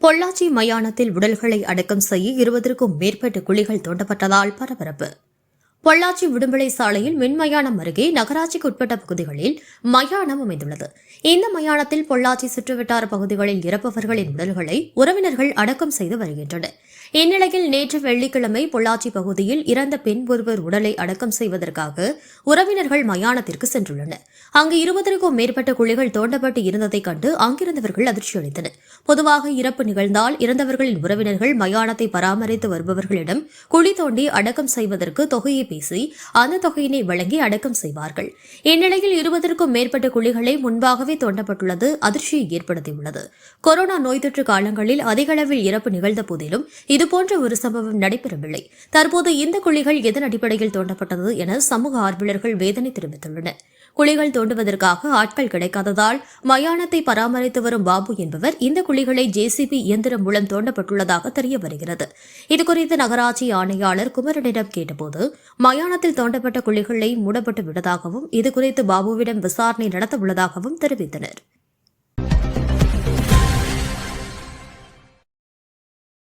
பொள்ளாச்சி மயானத்தில் உடல்களை அடக்கம் செய்ய 20க்கும் மேற்பட்ட குழிகள் தோண்டப்பட்டதால் பரபரப்பு. பொள்ளாச்சி உடுமலை சாலையில் மின்மயானம் அருகே நகராட்சிக்கு உட்பட்ட பகுதிகளில் மயானம் அமைந்துள்ளது. இந்த மயானத்தில் பொள்ளாச்சி சுற்றுவட்டார பகுதிகளில் இறப்பவர்களின் உடல்களை உறவினர்கள் அடக்கம் செய்து வருகின்றனர். இந்நிலையில் நேற்று வெள்ளிக்கிழமை பொள்ளாச்சி பகுதியில் இறந்த பெண் ஒருவர் உடலை அடக்கம் செய்வதற்காக உறவினர்கள் மயானத்திற்கு சென்றுள்ளனர். அங்கு 20க்கும் மேற்பட்ட குழிகள் தோண்டப்பட்டு இருந்ததைக் கண்டு அங்கிருந்தவர்கள் அதிர்ச்சியடைந்தனர். பொதுவாக இறப்பு நிகழ்ந்தால் இறந்தவர்களின் உறவினர்கள் மயானத்தை பராமரித்து வருபவர்களிடம் குழி தோண்டி அடக்கம் செய்வதற்கு தொகையை பேசி அந்த தொகையினை வழங்கி அடக்கம் செய்வார்கள். இந்நிலையில் 20க்கும் மேற்பட்ட குழிகளை முன்பாகவே தோண்டப்பட்டுள்ளது அதிர்ச்சியை ஏற்படுத்தியுள்ளது. கொரோனா நோய் தொற்று காலங்களில் அதிக அளவில் இறப்பு நிகழ்ந்த போதிலும் இதுபோன்ற ஒரு சம்பவம் நடைபெறவில்லை. தற்போது இந்த குழிகள் எதன் அடிப்படையில் தோண்டப்பட்டது என சமூக ஆர்வலர்கள் வேதனை தெரிவித்துள்ளனர். குழிகள் தோண்டுவதற்காக ஆட்கள் கிடைக்காததால் மயானத்தை பராமரித்து வரும் பாபு என்பவர் இந்த குழிகளை ஜேசிபி இயந்திரம் மூலம் தோண்டப்பட்டுள்ளதாக தெரிய வருகிறது. இதுகுறித்து நகராட்சி ஆணையாளர் குமரனிடம் கேட்டபோது மயானத்தில் தோண்டப்பட்ட குழிகளை மூடப்பட்டு விட்டதாகவும் இதுகுறித்து பாபுவிடம் விசாரணை நடத்த உள்ளதாகவும் தெரிவித்தனர்.